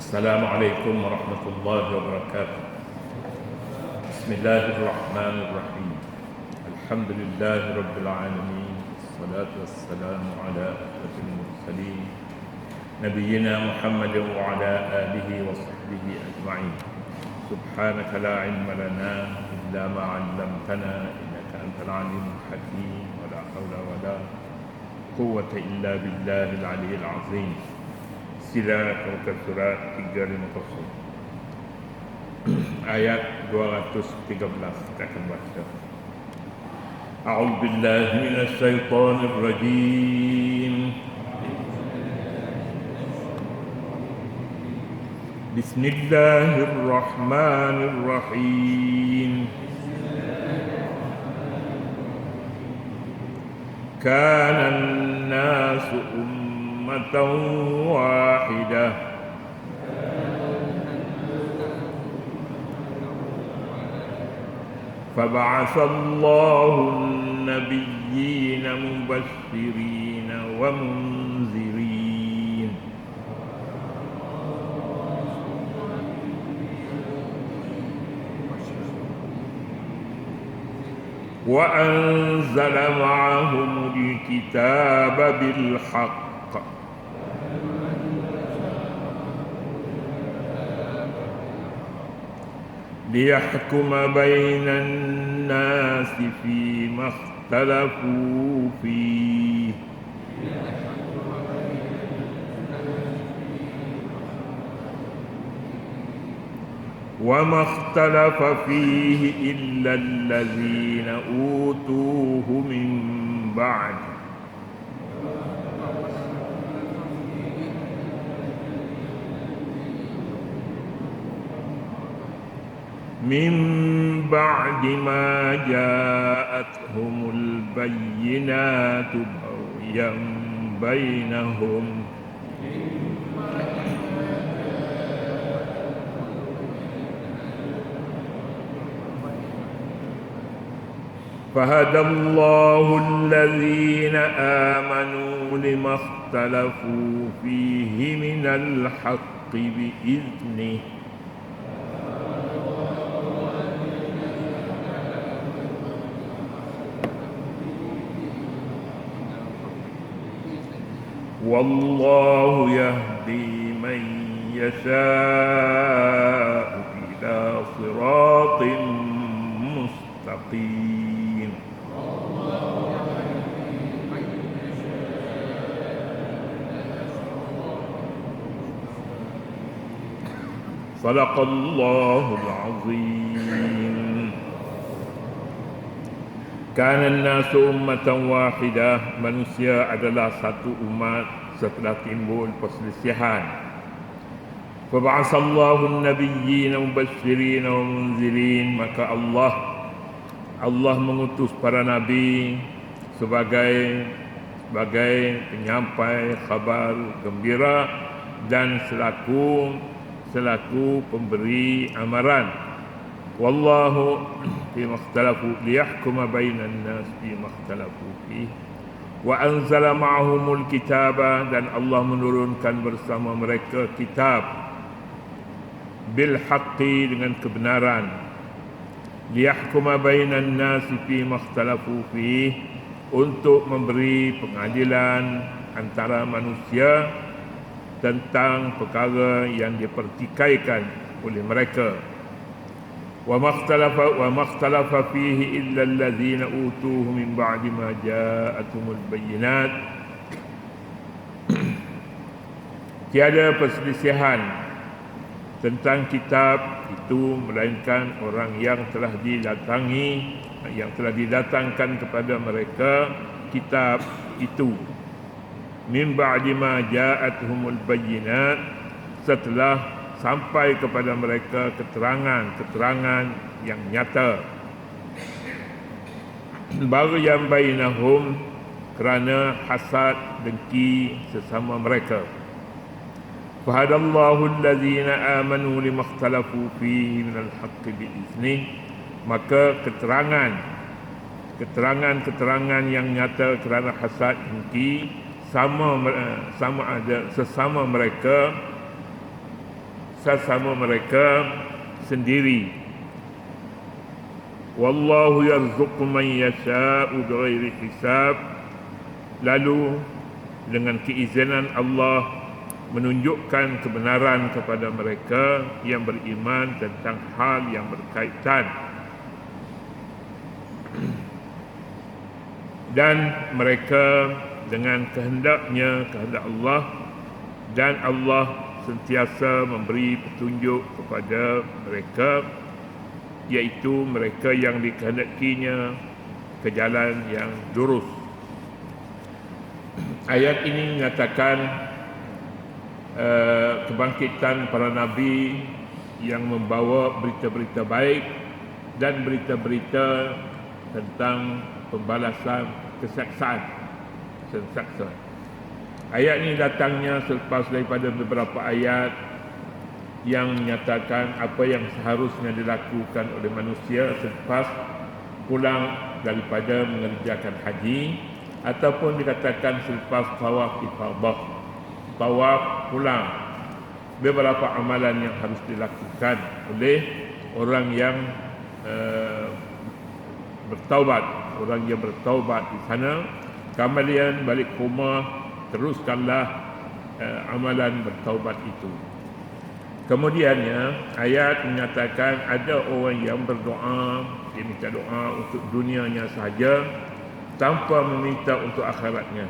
Assalamualaikum warahmatullahi wabarakatuh. Bismillahirrahmanirrahim. Alhamdulillahi rabbil alamin. Wassalatu wassalamu ala asyrafil mursalin nabiyyina Muhammadin wa ala alihi wa sahbihi ajma'in. Subhanaka la ilma lana illa ma 'allamtana innaka antal alimul hakim. Wa la hawla wa la quwwata illa billahil aliyyil azim. Sila muka surat 350 ayat 213 kita akan baca. A'udzu billahi minasy syaithanir rajim. Bismillahirrahmanirrahim. Kana an-nasu واحدة فبعث الله النبيين مبشرين ومنذرين وأنزل معهم الكتاب بالحق ليحكم بين الناس فيما اختلفوا فيه وما اختلف فيه إلا الذين أوتوه من بعد ما جاءتهم البينات بغيا بينهم فهدى الله الذين آمنوا لما اختلفوا فيه من الحق بإذنه والله يهدي من يشاء إلى صراط مستقيم صدق الله العظيم. Kana an-nasu ummatan wahidah, manusia adalah satu umat setelah timbul perselisihan. Fa ba'atsallahu an-nabiyyina mubasysyirin wa munzirin, maka Allah mengutus para nabi sebagai penyampai khabar gembira dan selaku pemberi amaran. Wallahu fima ikhtalafu liyahkuma bainan nas fima ikhtalafu fihi wa anzala ma'ahumul kitaba, dan Allah menurunkan bersama mereka kitab bil haqqi, dengan kebenaran, liyahkuma bainan nas fima ikhtalafu fihi, untuk memberi pengadilan antara manusia tentang perkara yang dipertikaikan oleh mereka. Wa makhtalafa fihi illa alladhina utuhu min ba'di ma ja'atumul bayyinat. Tiada perselisihan tentang kitab itu melainkan orang yang telah didatangkan kepada mereka kitab itu min ba'di ma ja'atumul bayyinat, setelah sampai kepada mereka keterangan yang nyata. Baghyan bainahum, kerana hasad dengki sesama mereka. Fahadallahu allazina amanu limakhtalafu fihi minal haqqi biiznih, maka keterangan yang nyata kerana hasad dengki sama ada sesama mereka sesama mereka sendiri. Wallahu yarzuqu man yasha'u bighairi hisab. Lalu dengan keizinan Allah menunjukkan kebenaran kepada mereka yang beriman tentang hal yang berkaitan, dan mereka dengan kehendak Allah, dan Allah sentiasa memberi petunjuk kepada mereka, iaitu mereka yang dikehendakinya ke jalan yang lurus. Ayat ini menyatakan kebangkitan para nabi yang membawa berita-berita baik dan berita-berita tentang pembalasan kesaksian. Ayat ini datangnya selepas daripada beberapa ayat yang menyatakan apa yang seharusnya dilakukan oleh manusia selepas pulang daripada mengerjakan haji, ataupun dikatakan selepas tawaf ifadah, tawaf pulang. Beberapa amalan yang harus dilakukan oleh orang yang bertaubat, orang yang bertaubat di sana. Kemudian balik ke rumah, teruskanlah amalan bertaubat itu. Kemudiannya ayat menyatakan ada orang yang berdoa, dia minta doa untuk dunianya saja tanpa meminta untuk akhiratnya.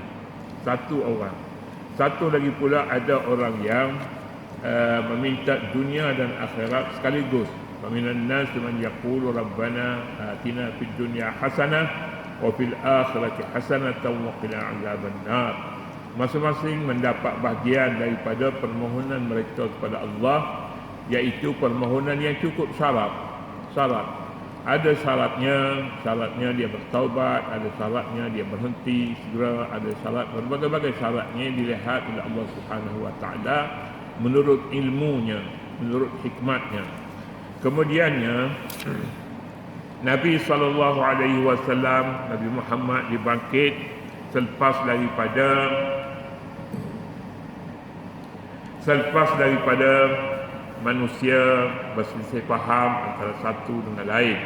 Satu orang. Satu lagi pula ada orang yang meminta dunia dan akhirat sekaligus. Faminan nas man yaqulu rabbana atina fid dunya hasanah wa fil akhirati hasanatan wa qina azabannar. Masing-masing mendapat bahagian daripada permohonan mereka kepada Allah, iaitu permohonan yang cukup syarat. Ada syaratnya dia bertaubat, ada syaratnya dia berhenti segera, ada syarat, berbagai-bagai syaratnya dilihat oleh Allah Subhanahu wa taala menurut ilmunya, menurut hikmatnya. Kemudiannya Nabi SAW, Nabi Muhammad dibangkit selepas daripada manusia berselisih faham antara satu dengan lain.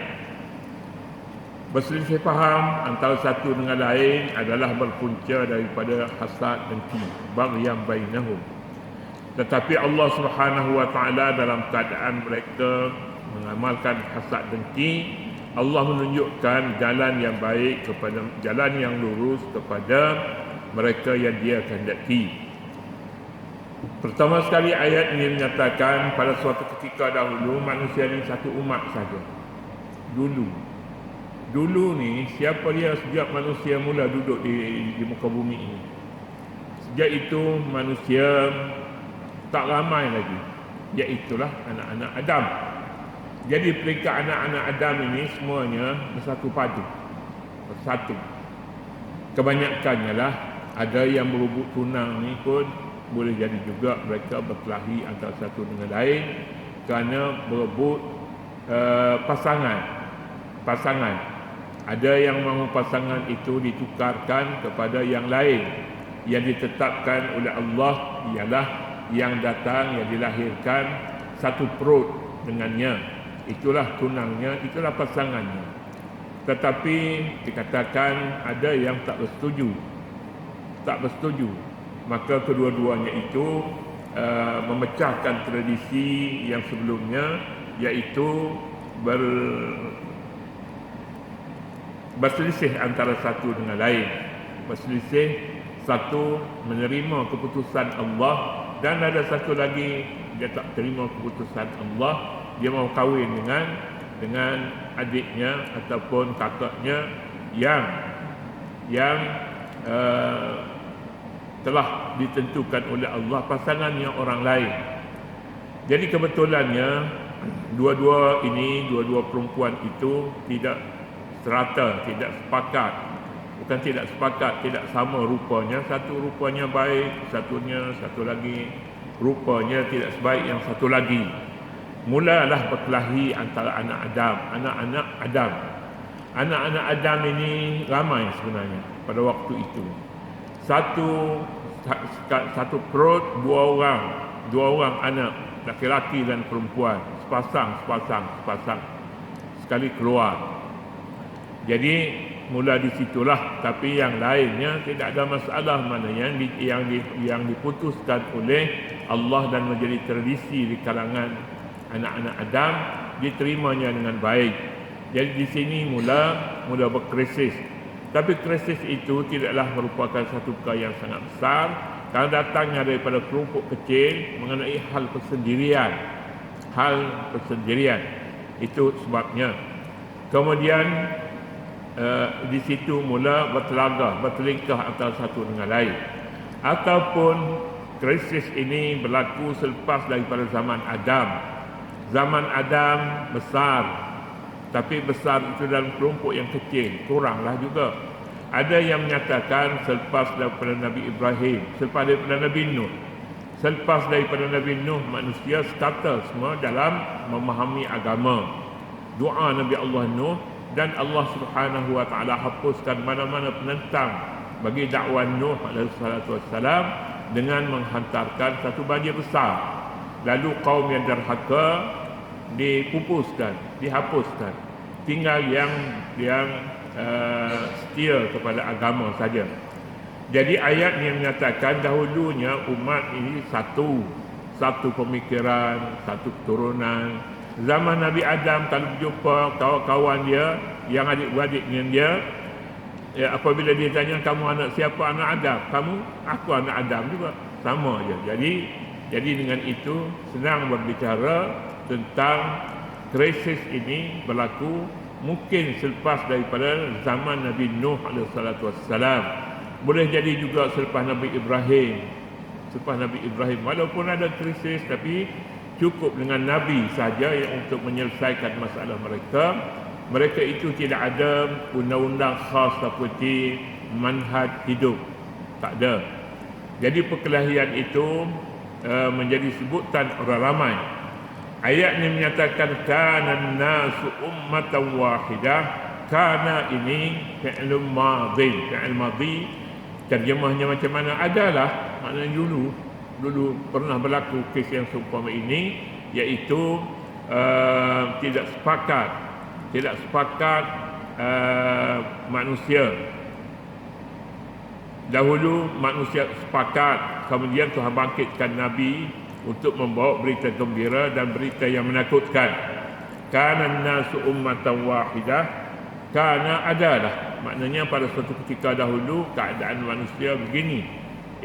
Berselisih faham antara satu dengan lain adalah berpunca daripada hasad dengki, baghyan bainahum. Tetapi Allah Subhanahu wa taala dalam keadaan mereka mengamalkan hasad dengki, Allah menunjukkan jalan yang baik, kepada jalan yang lurus kepada mereka yang Dia kehendaki. Pertama sekali ayat ini menyatakan pada suatu ketika dahulu manusia ini satu umat saja. Dulu ni siapa dia sejak manusia mula duduk di muka bumi ini. Sejak itu manusia tak ramai lagi, iaitulah anak-anak Adam. Jadi peringkat anak-anak Adam ini semuanya bersatu padu, bersatu. Kebanyakannya lah, ada yang berebut tunang ni pun boleh jadi juga mereka berkelahi antara satu dengan lain kerana berebut pasangan. Ada yang mahu pasangan itu ditukarkan kepada yang lain. Yang ditetapkan oleh Allah ialah yang datang, yang dilahirkan satu perut dengannya. Itulah tunangnya, itulah pasangannya. Tetapi dikatakan ada yang tak bersetuju. Maka kedua-duanya itu memecahkan tradisi yang sebelumnya, iaitu berselisih antara satu dengan lain. Berselisih, satu menerima keputusan Allah, dan ada satu lagi dia tak terima keputusan Allah, dia mahu kahwin dengan adiknya ataupun kakaknya yang telah ditentukan oleh Allah pasangannya orang lain. Jadi kebetulannya dua-dua perempuan itu tidak serata, tidak sepakat. Bukan tidak sepakat, tidak sama rupanya. Satu rupanya baik, satu lagi rupanya tidak sebaik yang satu lagi. Mulalah berkelahi antara anak-anak Adam. Anak-anak Adam ini ramai sebenarnya pada waktu itu. Satu perut, dua orang anak laki-laki dan perempuan, sepasang, sekali keluar. Jadi mula di situlah, tapi yang lainnya tidak ada masalah, maknanya yang diputuskan oleh Allah dan menjadi tradisi di kalangan anak-anak Adam diterimanya dengan baik. Jadi di sini mula berkrisis. Tapi krisis itu tidaklah merupakan satu perkara yang sangat besar, karena datangnya daripada kelompok kecil mengenai hal persendirian. Itu sebabnya. Kemudian di situ mula bertelingkah antara satu dengan lain. Ataupun krisis ini berlaku selepas daripada zaman Adam. Zaman Adam besar, tapi besar itu dalam kelompok yang kecil, kuranglah juga. Ada yang menyatakan selepas daripada Nabi Ibrahim, selepas daripada Nabi Nuh. Selepas daripada Nabi Nuh, manusia sekata semua dalam memahami agama. Doa Nabi Allah Nuh, dan Allah Subhanahu wa taala hapuskan mana-mana penentang bagi dakwah Nuh alaihi salatu wassalam dengan menghantarkan satu banjir besar. Lalu kaum yang derhaka dihapuskan. Tinggal yang setia kepada agama saja. Jadi ayat yang menyatakan dahulunya umat ini satu pemikiran, satu keturunan. Zaman Nabi Adam, kalau berjumpa kawan-kawan dia yang adik-beradik dengan dia, apabila dia tanya, kamu anak siapa? Anak Adam. Aku anak Adam juga, sama aja. Jadi dengan itu senang berbicara tentang krisis ini berlaku mungkin selepas daripada zaman Nabi Nuh alaihi salatu wassalam. Boleh jadi juga selepas Nabi Ibrahim. Walaupun ada krisis, tapi cukup dengan Nabi saja yang untuk menyelesaikan masalah mereka. Mereka itu tidak ada undang-undang khas seperti manhaj hidup. Tak ada. Jadi perkelahian itu menjadi sebutan orang ramai. Ayat ini menyatakan kana an-nasu ummatan wahidah. Kana ini fi'il madhi. Terjemahnya macam mana? Adalah, maknanya dulu pernah berlaku kes yang seumpama ini, iaitu tidak sepakat manusia. Dahulu manusia sepakat, kemudian Tuhan bangkitkan Nabi untuk membawa berita gembira dan berita yang menakutkan. Kana an-nasu ummatan wahidah. Kana adalah, maknanya pada suatu ketika dahulu keadaan manusia begini,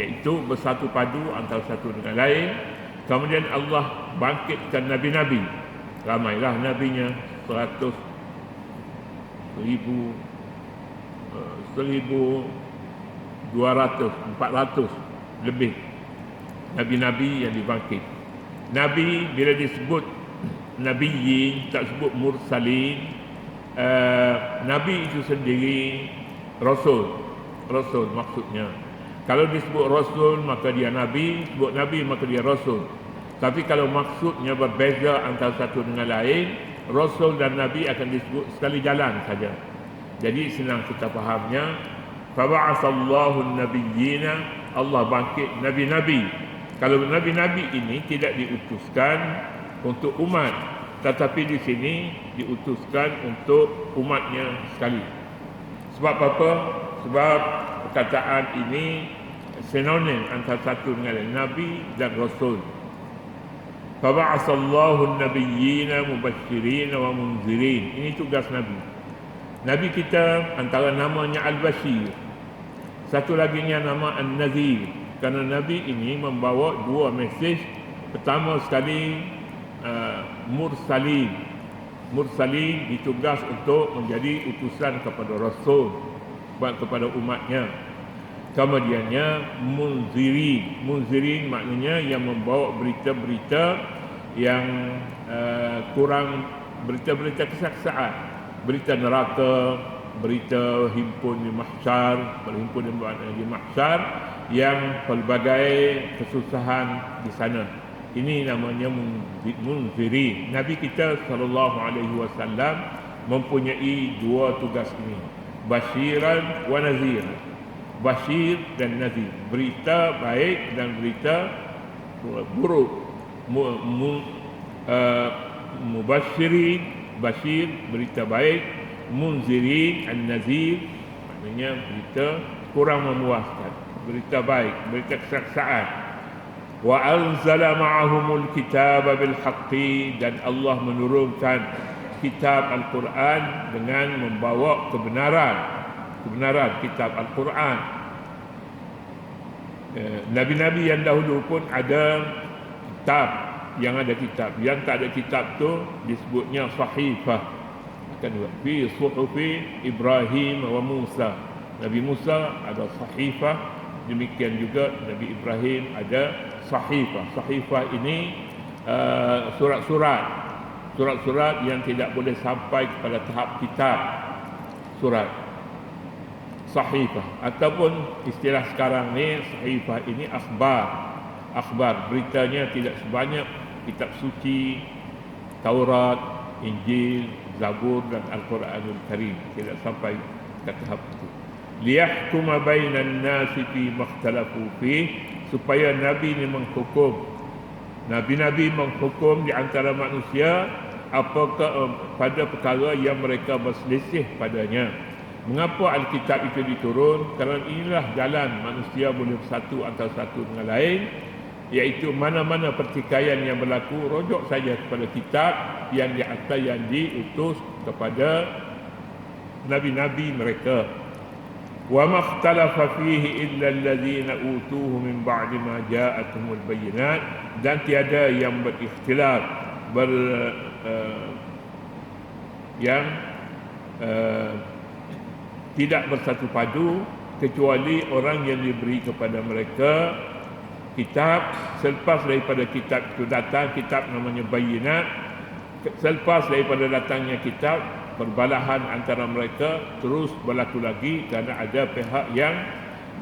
iaitu bersatu padu antara satu dengan lain. Kemudian Allah bangkitkan nabi-nabi. Ramailah nabinya, 100,000, 1,200, 400 lebih nabi-nabi yang dibangkit. Nabi bila disebut nabiyyin, tak sebut mursalin. Nabi itu sendiri rasul maksudnya. Kalau disebut rasul maka dia nabi, sebut nabi maka dia rasul. Tapi kalau maksudnya berbeza antara satu dengan lain, rasul dan nabi akan disebut sekali jalan saja. Jadi senang kita fahamnya. Fa ba'atsallahu an-nabiyyina, Allah bangkit nabi-nabi. Kalau nabi-nabi ini tidak diutuskan untuk umat, tetapi di sini diutuskan untuk umatnya sekali. Sebab apa? Sebab perkataan ini sinonim antara satu dengan lain, nabi dan rasul. Fa ba'atsallahu an-nabiyyina mubasysyirin wa munzirin. Ini tugas nabi. Nabi kita antara namanya Al-Bashir, satu laginya nama An-Nazir, kerana nabi ini membawa dua mesej. Pertama sekali Mursalin ditugas untuk menjadi utusan kepada Rasul, kepada umatnya. Kemudiannya Munzirin maknanya yang membawa berita-berita yang kurang, berita-berita kesaksaan, berita neraka, berita berhimpun di mahsyar yang pelbagai kesusahan di sana. Ini namanya munzirin. Nabi kita SAW mempunyai dua tugas ini, basyiran wa nazir. Basyir dan nazir, berita baik dan berita buruk. Mubashirin, Bashir, berita baik. Munzirin, An-Nazir, maknanya berita kurang memuaskan, berita baik, berita kesaksaan. Wa anzala ma'ahumul kitaba bil haqqi, dan Allah menurunkan kitab Al-Quran dengan membawa kebenaran kitab Al-Quran. Nabi-nabi yang dahulu pun ada kitab, yang tak ada kitab tu disebutnya sahifah. Akan fi suhufi Ibrahim wa Musa. Nabi Musa ada sahifah, demikian juga Nabi Ibrahim ada sahifah. Sahifah ini surat-surat yang tidak boleh sampai kepada tahap kitab, surat sahifah, ataupun istilah sekarang ni sahifah ini akhbar, beritanya tidak sebanyak kitab suci Taurat, Injil, Zabur dan Al-Quranul Karim, tidak sampai ke tahap itu. Liyahkuma bainan nasi fi makhtalafu fi, supaya Nabi ni menghukum, Nabi-Nabi menghukum di antara manusia apakah pada perkara yang mereka berselisih padanya. Mengapa Alkitab itu diturun? Kerana inilah jalan manusia boleh bersatu antara satu dengan lain, iaitu mana-mana pertikaian yang berlaku, rujuk saja kepada kitab yang di atas yang diutus kepada nabi-nabi mereka. Wa makhtalafa fihi illa allazina utuhu min ba'di ma ja'atuhumul bayyinat, dan tiada yang berikhtilaf tidak bersatu padu kecuali orang yang diberi kepada mereka kitab selepas daripada kitab itu datang. Kitab namanya Bayyinat. Selepas daripada datangnya kitab, perbalahan antara mereka terus berlaku lagi kerana ada pihak yang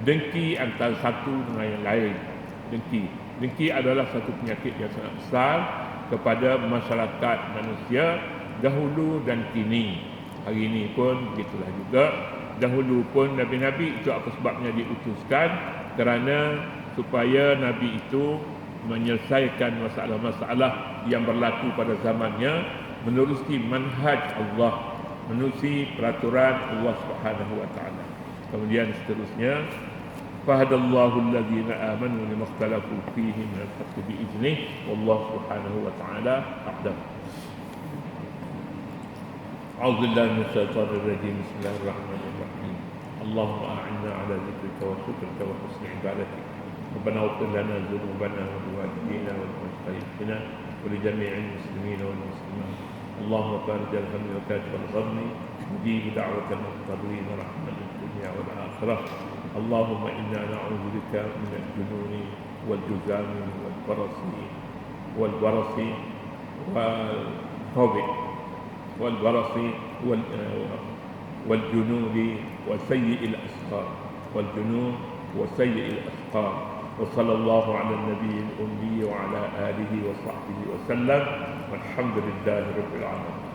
dengki antara satu dengan yang lain. Dengki adalah satu penyakit yang sangat besar kepada masyarakat manusia dahulu dan kini. Hari ini pun begitulah juga. Dahulu pun Nabi-Nabi itu apa sebabnya diutuskan? Kerana supaya Nabi itu menyelesaikan masalah-masalah yang berlaku pada zamannya, menerusi manhaj Allah, menerusi peraturan Allah Subhanahu wa taala. Kemudian seterusnya, fahadallahu alladhina amanu limakhtalafu fihi min al-haqqi bi'iznihi wallahu subhanahu wa ta'ala a'lam. A'udzu billahi minasyaitonir rajim. Bismillahirrahmanirrahim. Allahumma a'inna 'ala dzikrika wa syukrika wa husni ibadatik. ربنا اغفر لنا ذنوبنا ولوالدينا ولمشايخنا ولجميع المسلمين والمسلمات. اللهم فارج الهم وكاشف الغم، مجيب دعوة المضطرين، رحمة الدنيا والآخرة. اللهم إنا نعوذ بك من الجنون والجذام والبرص والجنون وسيء الأسقام. وصلى الله على النبي الأمي وعلى آله وصحبه وسلم، والحمد لله رب العالمين.